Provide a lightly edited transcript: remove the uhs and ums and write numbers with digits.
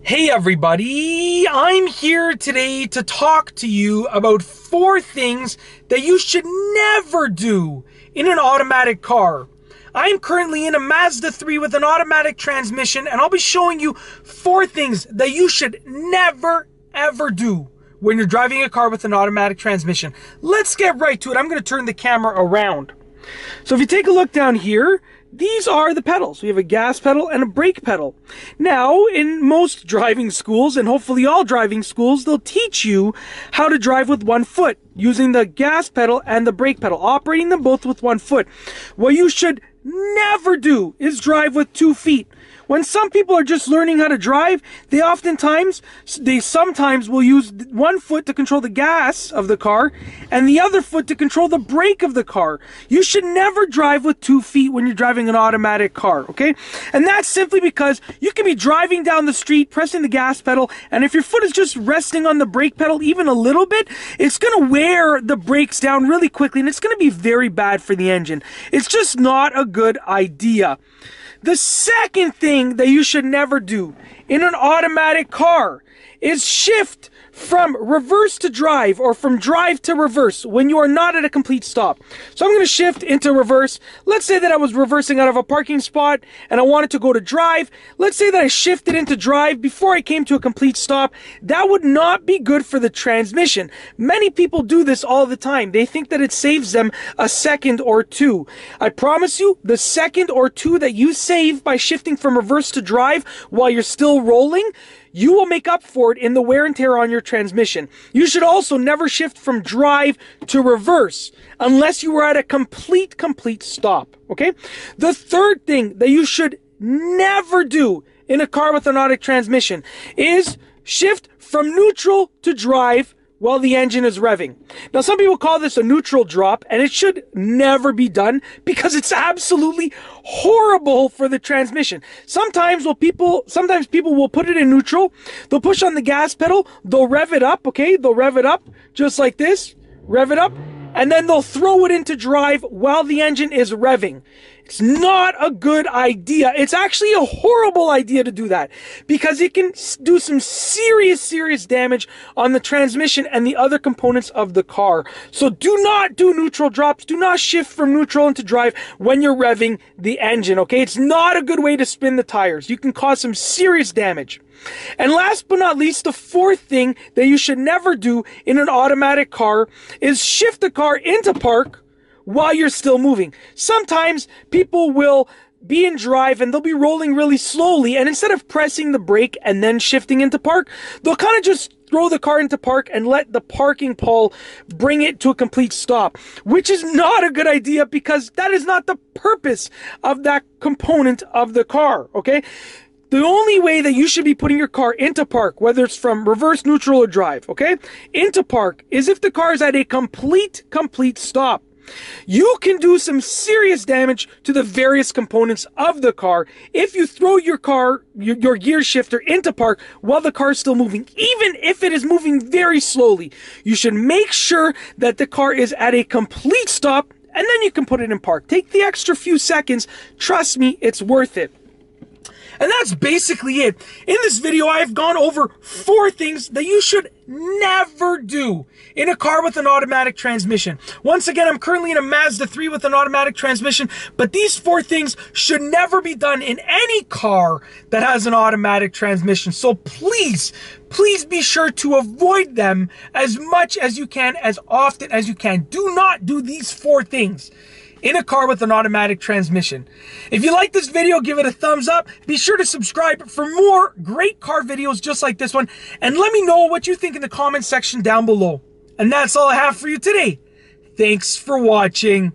Hey everybody, I'm here today to talk to you about 4 things that you should never do in an automatic car. I'm currently in a Mazda 3 with an automatic transmission, and I'll be showing you 4 things that you should never ever do when you're driving a car with an automatic transmission. Let's get right to it. I'm going to turn the camera around. So if you take a look down here, these are the pedals. We have a gas pedal and a brake pedal. Now, in most driving schools, and hopefully all driving schools, they'll teach you how to drive with one foot, using the gas pedal and the brake pedal, operating them both with one foot. What you should never do is drive with 2 feet. When some people are just learning how to drive, they sometimes will use one foot to control the gas of the car and the other foot to control the brake of the car. You should never drive with 2 feet when you're driving an automatic car, okay? And that's simply because you can be driving down the street, pressing the gas pedal, and if your foot is just resting on the brake pedal even a little bit, it's going to wear the brakes down really quickly, and it's going to be very bad for the engine. It's just not a good idea. The second thing that you should never do in an automatic car is shift from reverse to drive or from drive to reverse when you are not at a complete stop. So I'm going to shift into reverse. Let's say that I was reversing out of a parking spot and I wanted to go to drive. Let's say that I shifted into drive before I came to a complete stop. That would not be good for the transmission. Many people do this all the time. They think that it saves them a second or two. I promise you, the second or two that you save by shifting from reverse to drive while you're still rolling, you will make up for it in the wear and tear on your transmission. You should also never shift from drive to reverse unless you were at a complete stop, okay? The third thing that you should never do in a car with an automatic transmission is shift from neutral to drive while the engine is revving. Now, some people call this a neutral drop, and it should never be done because it's absolutely horrible for the transmission. Sometimes people will put it in neutral, they'll push on the gas pedal, they'll rev it up, okay? They'll rev it up just like this, rev it up, and then they'll throw it into drive while the engine is revving. It's not a good idea. It's actually a horrible idea to do that because it can do some serious damage on the transmission and the other components of the car. So do not do neutral drops. Do not shift from neutral into drive when you're revving the engine, okay? It's not a good way to spin the tires. You can cause some serious damage. And last but not least, the fourth thing that you should never do in an automatic car is shift the car into park while you're still moving. Sometimes people will be in drive and they'll be rolling really slowly, and instead of pressing the brake and then shifting into park, they'll kind of just throw the car into park and let the parking pole bring it to a complete stop, which is not a good idea because that is not the purpose of that component of the car, okay? The only way that you should be putting your car into park, whether it's from reverse, neutral, or drive, okay, into park, is if the car is at a complete stop. You can do some serious damage to the various components of the car if you throw your gear shifter into park while the car is still moving, even if it is moving very slowly. You should make sure that the car is at a complete stop, and then you can put it in park. Take the extra few seconds. Trust me, it's worth it. And that's basically it. In this video, I've gone over 4 things that you should never do in a car with an automatic transmission. Once again, I'm currently in a Mazda 3 with an automatic transmission, but these 4 things should never be done in any car that has an automatic transmission. So please be sure to avoid them as much as you can, as often as you can. Do not do these 4 things in a car with an automatic transmission. If you like this video, give it a thumbs up. Be sure to subscribe for more great car videos just like this one. And let me know what you think in the comment section down below. And that's all I have for you today. Thanks for watching.